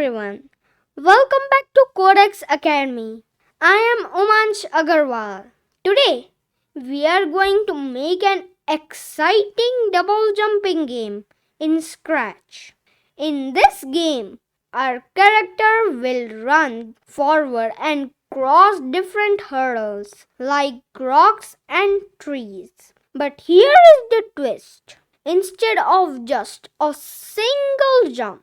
everyone. Welcome back to Codex Academy. I am Umansh Agarwal. Today, we are going to make an exciting double jumping game in Scratch. In this game, our character will run forward and cross different hurdles like rocks and trees. But here is the twist. Instead of just a single jump,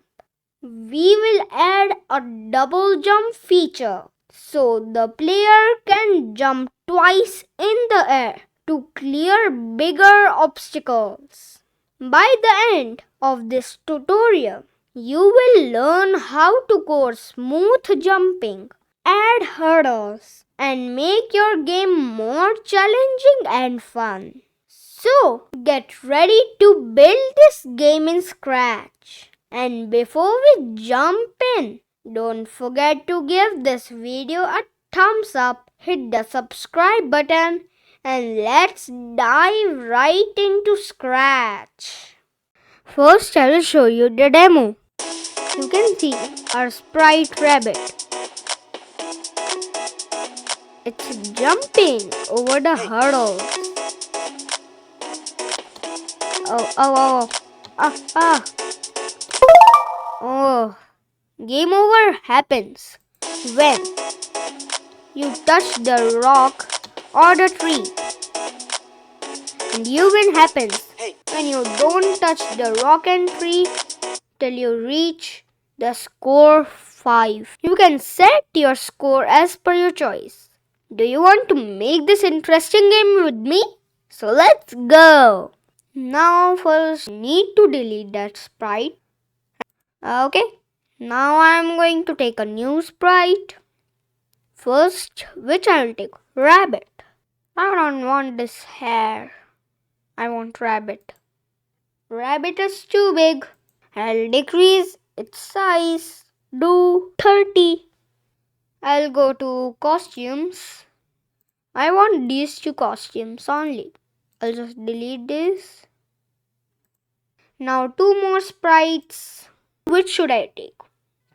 we will add a double jump feature so the player can jump twice in the air to clear bigger obstacles. By the end of this tutorial, you will learn how to code smooth jumping, add hurdles, and make your game more challenging and fun. So, get ready to build this game in Scratch. And before we jump in, don't forget to give this video a thumbs up, hit the subscribe button, and let's dive right into Scratch. First, I will show you the demo. You can see our sprite rabbit. It's jumping over the hurdles. Oh, game over happens when you touch the rock or the tree. And you win happens when you don't touch the rock and tree till you reach the score 5. You can set your score as per your choice. Do you want to make this interesting game with me? So let's go! Now first need to delete that sprite. Okay, now I am going to take a new sprite. First, which I will take? Rabbit. I don't want this hair. I want rabbit. Rabbit is too big. I'll decrease its size. Do 30. I'll go to costumes. I want these two costumes only. I'll just delete this. Now 2 more sprites. Which should I take?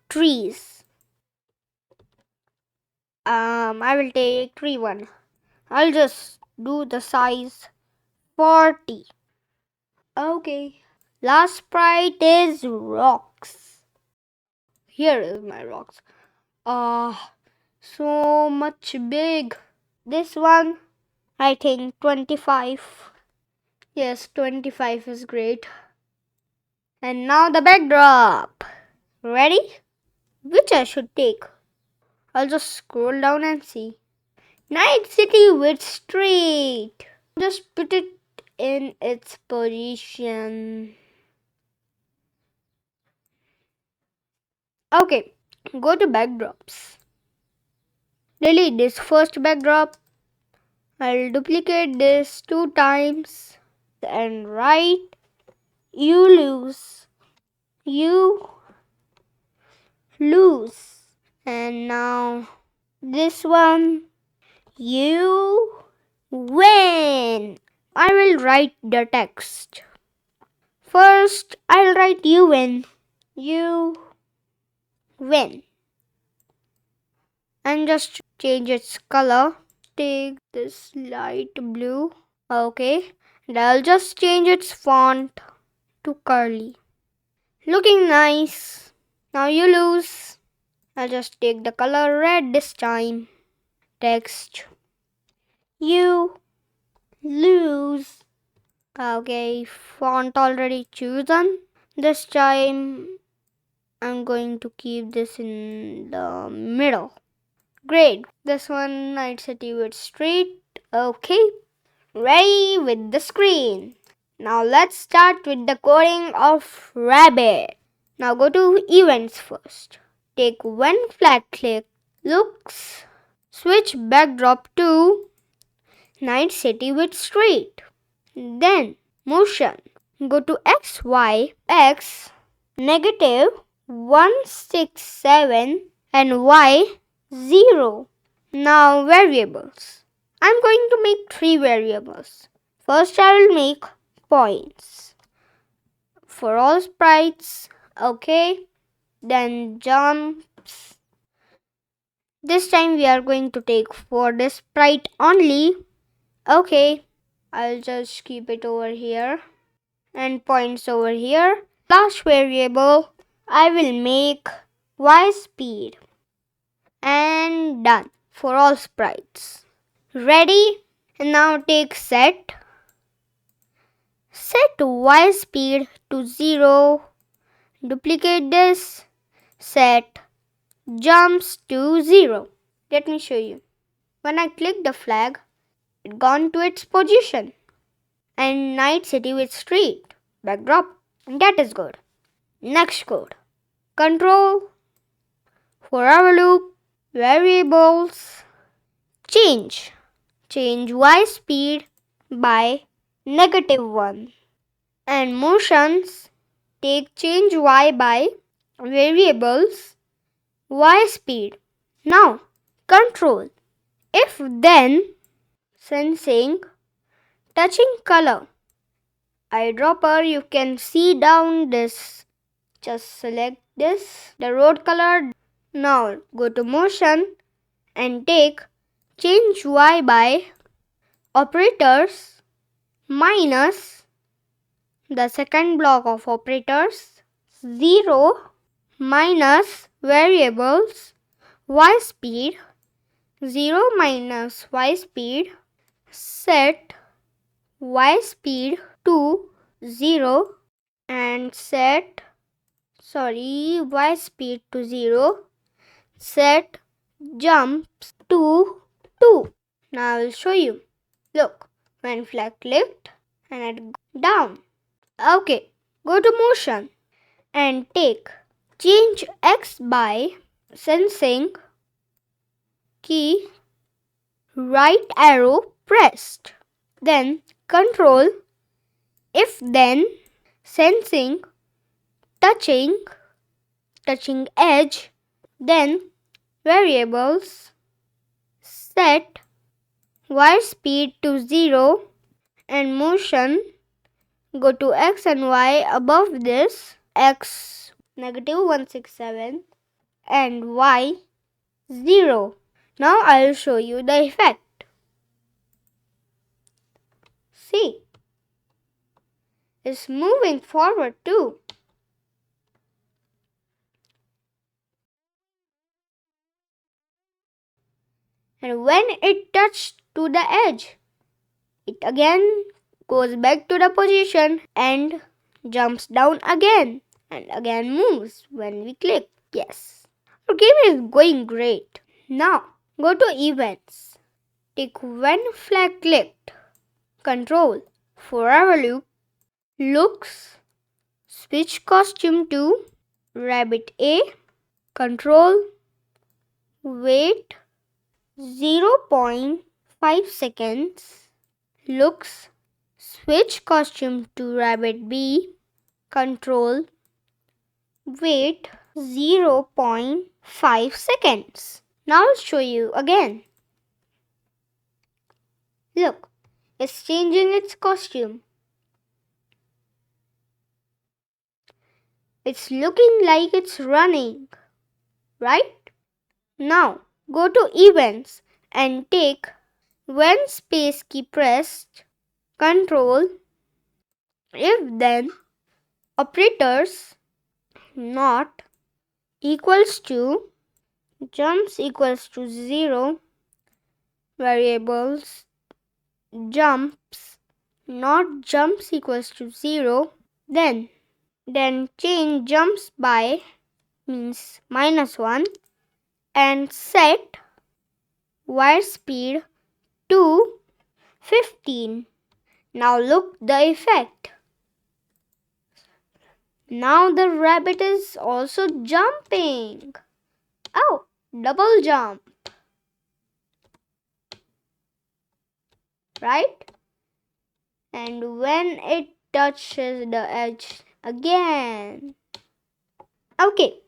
Trees. I will take tree one. I'll just do the size 40. Okay. Last sprite is rocks. Here is my rocks. So much big. This one, I think 25. Yes, 25 is great. And now the backdrop. Ready? Which I should take? I'll just scroll down and see. Night City with Street. Just put it in its position. Okay, go to backdrops. Delete this first backdrop. I'll duplicate this 2 times and write you lose. You lose. And now this one, you win. I will write the text. First, I'll write you win. You win. And just change its color. Take this light blue. Okay. And I'll just change its font to curly. Looking nice. Now you lose. I'll just take the color red this time. Text. You lose. Okay, font already chosen. This time I'm going to keep this in the middle. Great. This one, Night City with Street. Okay. Ready with the screen. Now let's start with the coding of rabbit. Now go to events first. Take one flat click. Looks. Switch backdrop to Night City with Street. Then motion. Go to X, Y, X, negative 167 and Y 0. Now variables. I'm going to make 3 variables. First I will make points. For all sprites, okay. then jumps. This time we are going to take for the sprite only. Okay, I'll just keep it over here and points over here. Last variable, I will make y speed and done for all sprites. Ready? And now take set. Set y speed to 0. Duplicate this. Set jumps to 0. Let me show you. When I click the flag, it gone to its position. And night city with street backdrop. And that is good. Next code. Control forever loop variables change. Change y speed by -1. And motions take change y by variables y speed. Now control if then sensing touching color eyedropper. You can see down this. Just select this, the road color. Now go to motion and take change y by operators minus the second block of operators 0 minus variables y speed 0 minus y speed. Set y speed to 0 and set y speed to 0. Set jumps to 2. Now I will show you. Look, when flag clicked and it down. Okay, go to motion and take change x by sensing key right arrow pressed. Then control if then sensing touching edge. Then variables set y speed to 0 and motion. Go to x and y above this. X -167 and y 0. Now I'll show you the effect. See, it's moving forward too. And when it touched to the edge, it again goes back to the position and jumps down again and again moves when we click. Yes, our game is going great. Now go to events. Take when flag clicked. Control forever loop looks switch costume to rabbit A. Control wait 0.5 seconds. Looks switch costume to rabbit B. Control wait 0.5 seconds. Now I'll show you again. Look, it's changing its costume. It's looking like it's running, right? Now go to events and take when space key pressed. Control if then operators not equals to jumps equals to 0 variables jumps not jumps equals to 0. Then change jumps by means -1 and set y speed to 15. Now look the effect. Now the rabbit is also jumping. Oh, double jump. Right? And when it touches the edge again. Okay.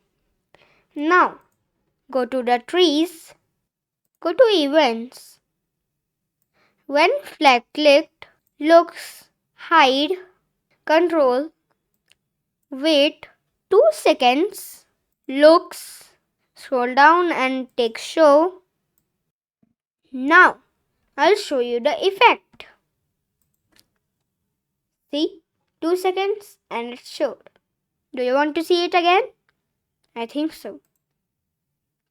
Now go to the trees. Go to events. When flag clicked, looks hide. Control wait 2 seconds. looks, scroll down and take show. Now I'll show you the effect. See, 2 seconds and it showed. Do you want to see it again? I think so.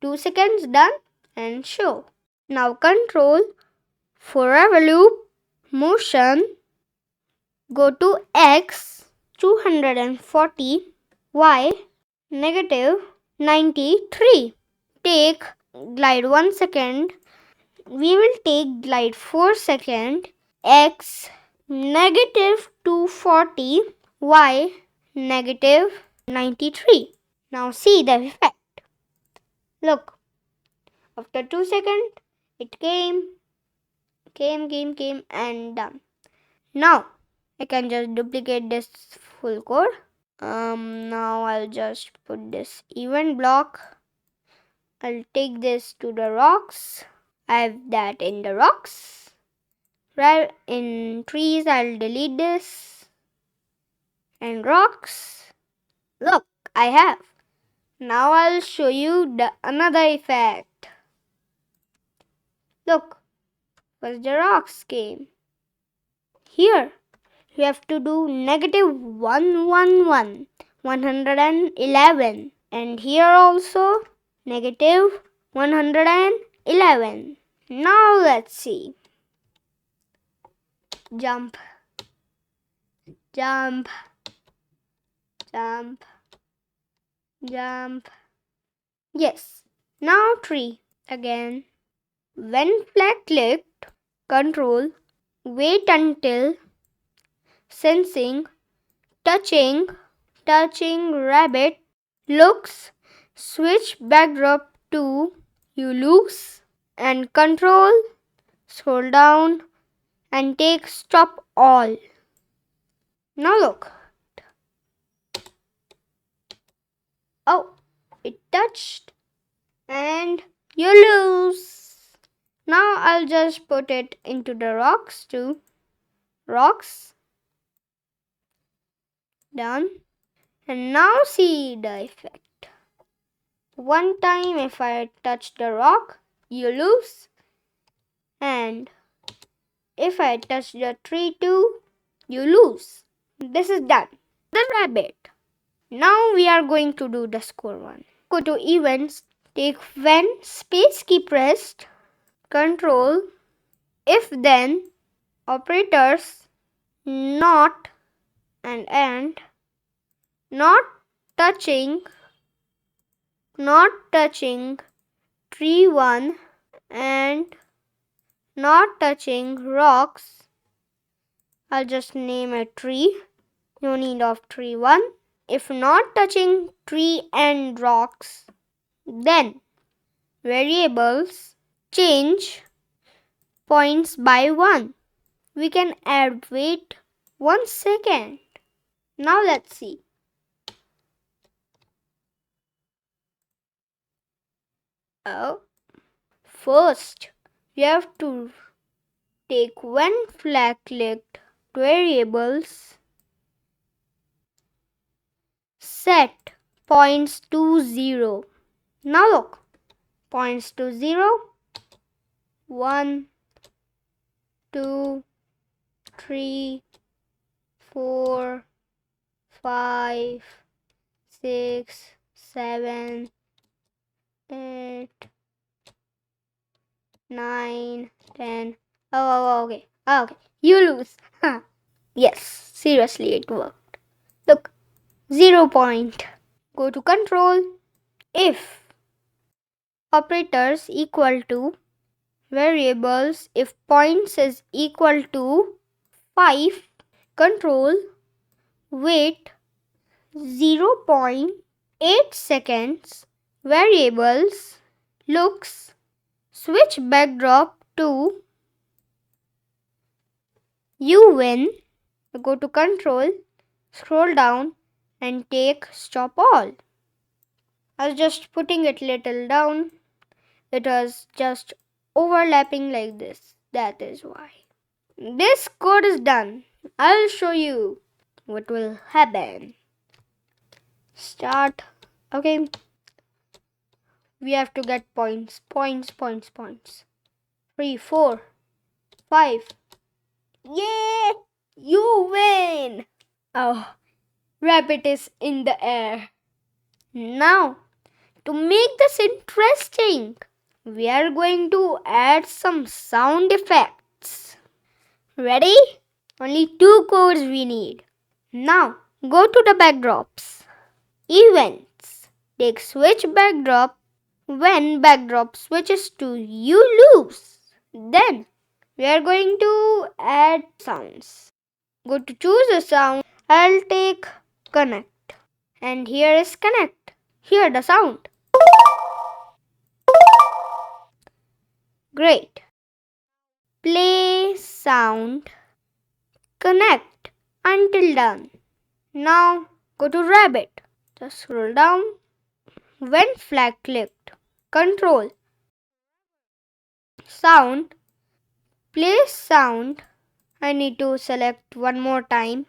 2 seconds done and show. Now control forever loop motion. Go to X 240, Y negative 93. Take glide 1 second. We will take glide 4 second. X negative 240, Y negative 93. Now see the effect. Look, after 2 seconds, it came and done. Now I can just duplicate this full code. Now I'll just put this event block. I'll take this to the rocks. I have that in the rocks. Right in trees, I'll delete this. And rocks. Look, I have. Now I'll show you the another effect. Look, first the rocks came. Here, you have to do negative 111. And here also negative 111. Now let's see. Jump, jump, jump, jump. Yes. Now tree again. When flag clicked, control, wait until sensing, touching rabbit, looks, switch backdrop to you lose, and control, scroll down and take stop all. Now look. Oh, it touched and you lose. Now I'll just put it into the rocks too. Rocks. Done. And now see the effect. One time if I touch the rock, you lose. And if I touch the tree too, you lose. This is done. The rabbit. Now we are going to do the score one. Go to events. Take when space key pressed. Control. If then. Operators. Not and end. Not touching tree 1 and not touching rocks. I'll just name a tree. No need of tree 1. If not touching tree and rocks, then variables change points by 1. We can add wait 1 second. Now let's see. Oh, first we have to take when flag clicked variables, set points to 0. Now look, points to 0, 1, 2, 3, 4, 5, 6, 7, 8, 9, 10. Okay. You lose. Yes, seriously, it worked. Look, 0 point. Go to control. If operators equal to variables, if points is equal to 5, control, wait 0.8 seconds, variables, looks, switch backdrop to you win. Go to control, scroll down and take stop all. I was just putting it little down. It was just overlapping like this. That is why. This code is done. I'll show you what will happen. Start. Okay. we have to get points. 3, 4, 5. Yay! You win! Oh, rabbit is in the air. Now, to make this interesting, we are going to add some sound effects. Ready? Only 2 codes we need. Now, go to the backdrops. Events. Take switch backdrop. When backdrop switches to you lose. Then, we are going to add sounds. Go to choose a sound. I'll take connect. And here is connect. Hear the sound. Great. Play sound. Connect until done. Now go to rabbit. Just scroll down. When flag clicked. Control. Sound. Play sound. I need to select one more time.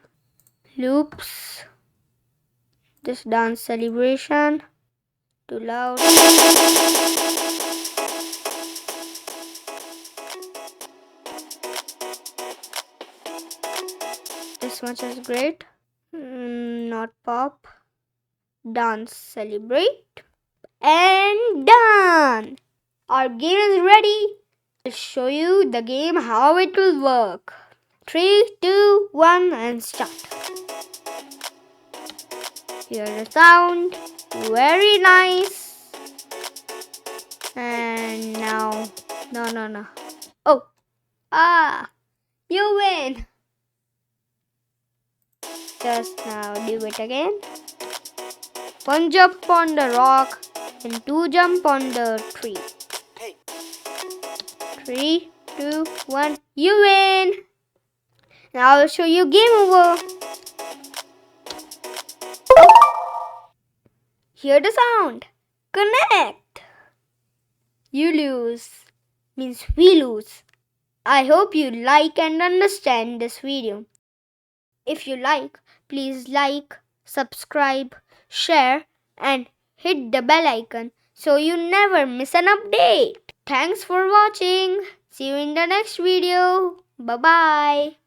Loops. This dance celebration. Too loud. This much is great. Not pop. Dance celebrate. And done! Our game is ready. I'll show you the game how it will work. 3, 2, 1 and start. Hear the sound. Very nice. And now, no. Oh, you win. Just now do it again. 1 jump on the rock and 2 jump on the tree. 3, 2, 1, you win. Now I'll show you game over. Hear the sound. Connect. You lose. Means we lose. I hope you like and understand this video. If you like, please like, subscribe, share and hit the bell icon so you never miss an update. Thanks for watching. See you in the next video. Bye-bye.